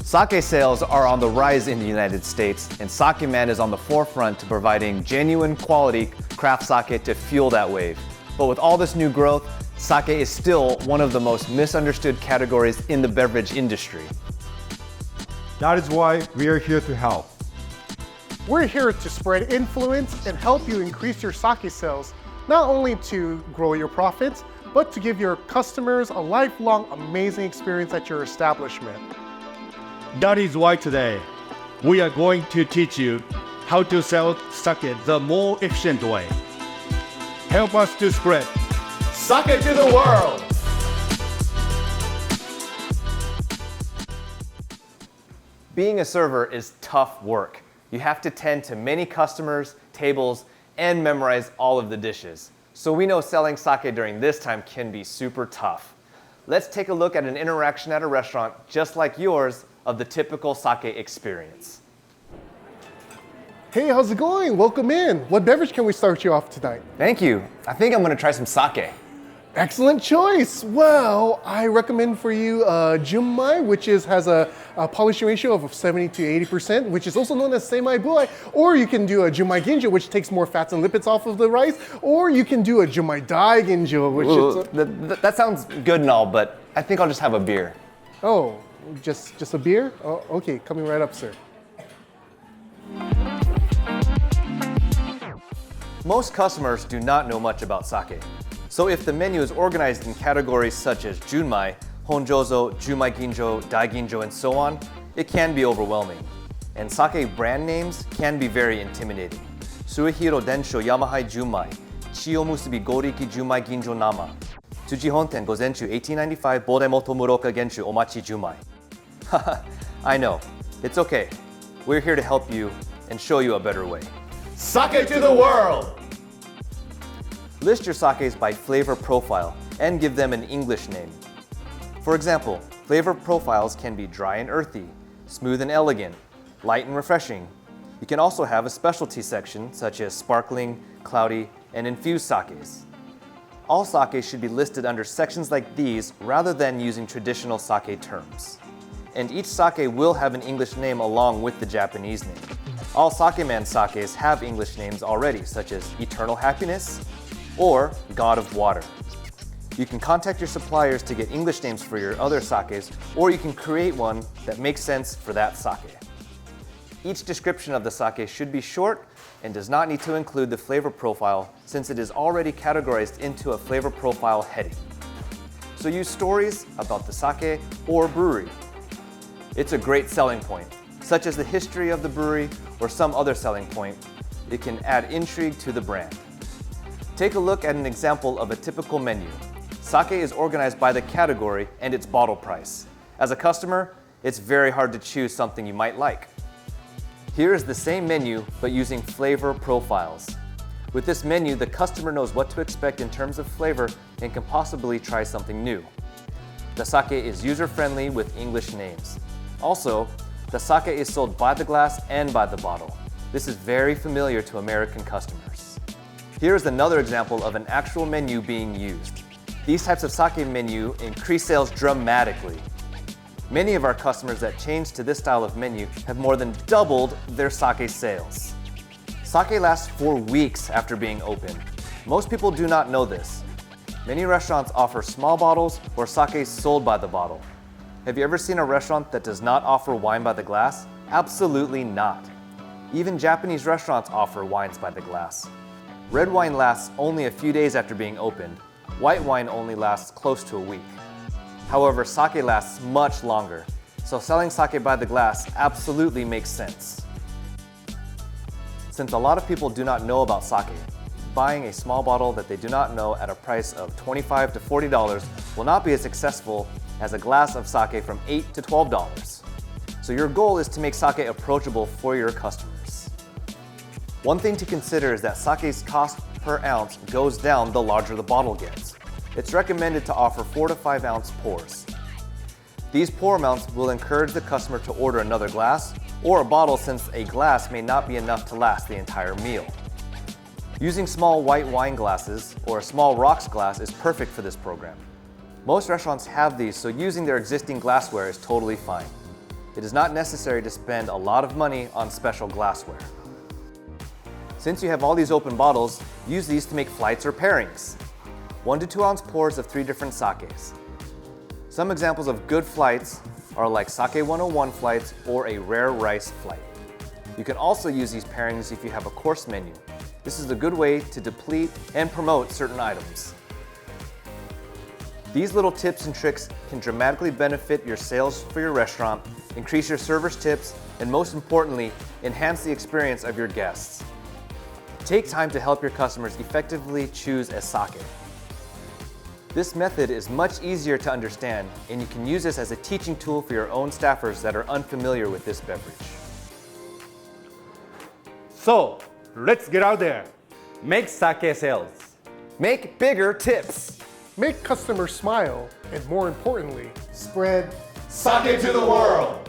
Sake sales are on the rise in the United States, and Sakeman is on the forefront to providing genuine quality craft sake to fuel that wave. But with all this new growth, sake is still one of the most misunderstood categories in the beverage industry. That is why we are here to help. We're here to spread influence and help you increase your sake sales, not only to grow your profits, but to give your customers a lifelong amazing experience at your establishment. That is why today, we are going to teach you how to sell sake the more efficient way. Help us to spread Sake to the world! Being a server is tough work. You have to tend to many customers, tables, and memorize all of the dishes. So we know selling sake during this time can be super tough. Let's take a look at an interaction at a restaurant just like yours of the typical sake experience. Hey, how's it going? Welcome in. What beverage can we start you off tonight? Thank you. I think I'm going to try some sake. Excellent choice. Well, I recommend for you Junmai, which has a polishing ratio of 70 to 80%, which is also known as Seimai Buai. Or you can do a Junmai Ginjo, which takes more fats and lipids off of the rice. Or you can do a Junmai Dai Ginjo, which that sounds good and all, but I think I'll just have a beer. Oh, just a beer? Oh, okay, coming right up, sir. Most customers do not know much about sake. So if the menu is organized in categories such as Junmai, Honjozo, Junmai Ginjo, Dai Ginjo, and so on, it can be overwhelming. And sake brand names can be very intimidating. Suehiro Densho Yamahai Junmai, Chiyo Musubi Goriki Junmai Ginjo Nama, Tsuji Honten Gozenchu 1895 Bodemoto Muroka Genshu Omachi Junmai. Haha, I know. It's okay. We're here to help you and show you a better way. Sake to the world! List your sakes by flavor profile and give them an English name. For example, flavor profiles can be dry and earthy, smooth and elegant, light and refreshing. You can also have a specialty section such as sparkling, cloudy, and infused sakes. All sakes should be listed under sections like these rather than using traditional sake terms. And each sake will have an English name along with the Japanese name. All Sakeman sakes have English names already, such as Eternal Happiness or God of Water. You can contact your suppliers to get English names for your other sakes, or you can create one that makes sense for that sake. Each description of the sake should be short and does not need to include the flavor profile since it is already categorized into a flavor profile heading. So use stories about the sake or brewery. It's a great selling point, such as the history of the brewery or some other selling point. It can add intrigue to the brand. Take a look at an example of a typical menu. Sake is organized by the category and its bottle price. As a customer, it's very hard to choose something you might like. Here is the same menu, but using flavor profiles. With this menu, the customer knows what to expect in terms of flavor and can possibly try something new. The sake is user-friendly with English names. Also, the sake is sold by the glass and by the bottle. This is very familiar to American customers. Here is another example of an actual menu being used. These types of sake menu increase sales dramatically. Many of our customers that changed to this style of menu have more than doubled their sake sales. Sake lasts for weeks after being opened. Most people do not know this. Many restaurants offer small bottles or sake sold by the bottle. Have you ever seen a restaurant that does not offer wine by the glass? Absolutely not. Even Japanese restaurants offer wines by the glass. Red wine lasts only a few days after being opened. White wine only lasts close to a week. However, sake lasts much longer, so selling sake by the glass absolutely makes sense. Since a lot of people do not know about sake, buying a small bottle that they do not know at a price of $25 to $40 will not be as successful as a glass of sake from $8 to $12. So your goal is to make sake approachable for your customers. One thing to consider is that sake's cost per ounce goes down the larger the bottle gets. It's recommended to offer 4 to 5 ounce pours. These pour amounts will encourage the customer to order another glass or a bottle since a glass may not be enough to last the entire meal. Using small white wine glasses or a small rocks glass is perfect for this program. Most restaurants have these, so using their existing glassware is totally fine. it is not necessary to spend a lot of money on special glassware. Since you have all these open bottles, use these to make flights or pairings. 1 to 2 ounce pours of 3 different sakes. Some examples of good flights are like Sake 101 flights or a rare rice flight. You can also use these pairings if you have a course menu. This is a good way to deplete and promote certain items. These little tips and tricks can dramatically benefit your sales for your restaurant, increase your servers' tips, and most importantly, enhance the experience of your guests. Take time to help your customers effectively choose a sake. This method is much easier to understand, and you can use this as a teaching tool for your own staffers that are unfamiliar with this beverage. So, let's get out there. Make sake sales. Make bigger tips. Make customers smile, and more importantly, Spread Sake to the world!